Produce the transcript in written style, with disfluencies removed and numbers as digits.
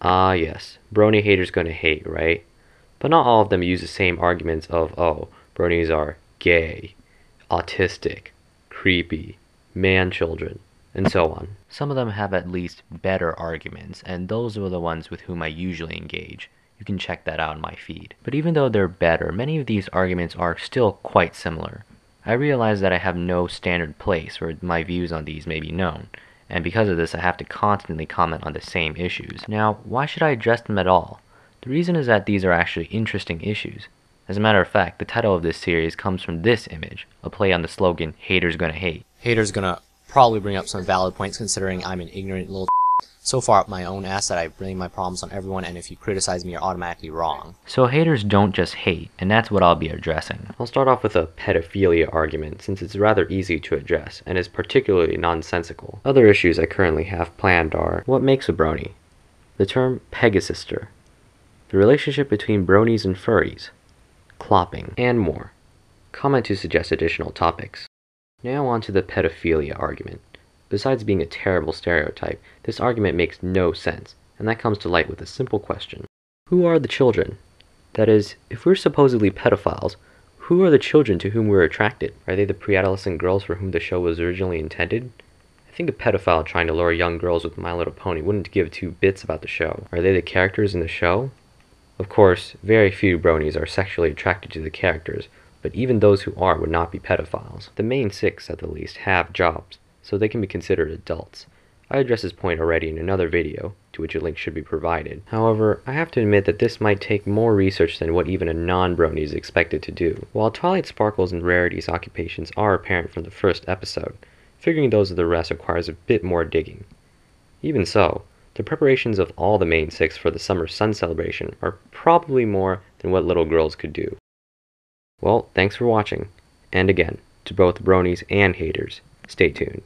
Ah yes, Brony haters gonna hate, right? But not all of them use the same arguments of, oh, Bronies are gay, autistic, creepy, man-children, and so on. Some of them have at least better arguments, and those are the ones with whom I usually engage. You can check that out in my feed. But even though they're better, many of these arguments are still quite similar. I realize that I have no standard place where my views on these may be known, and because of this I have to constantly comment on the same issues. Now, why should I address them at all? The reason is that these are actually interesting issues. As a matter of fact, the title of this series comes from this image, a play on the slogan, haters gonna hate. Haters gonna probably bring up some valid points considering I'm an ignorant little so far up my own ass that I blame my problems on everyone, and if you criticize me, you're automatically wrong. So haters don't just hate, and that's what I'll be addressing. I'll start off with a pedophilia argument, since it's rather easy to address, and is particularly nonsensical. Other issues I currently have planned are, what makes a brony? The term pegasister, the relationship between bronies and furries, clopping, and more. Comment to suggest additional topics. Now on to the pedophilia argument. Besides being a terrible stereotype, this argument makes no sense, and that comes to light with a simple question. Who are the children? That is, if we're supposedly pedophiles, who are the children to whom we're attracted? Are they the pre-adolescent girls for whom the show was originally intended? I think a pedophile trying to lure young girls with My Little Pony wouldn't give two bits about the show. Are they the characters in the show? Of course, very few bronies are sexually attracted to the characters, but even those who are would not be pedophiles. The main six, at the least, have jobs, so they can be considered adults. I addressed this point already in another video, to which a link should be provided. However, I have to admit that this might take more research than what even a non-brony is expected to do. While Twilight Sparkle's and Rarity's occupations are apparent from the first episode, figuring those of the rest requires a bit more digging. Even so, the preparations of all the main six for the Summer Sun celebration are probably more than what little girls could do. Well, thanks for watching, and again, to both bronies and haters, stay tuned.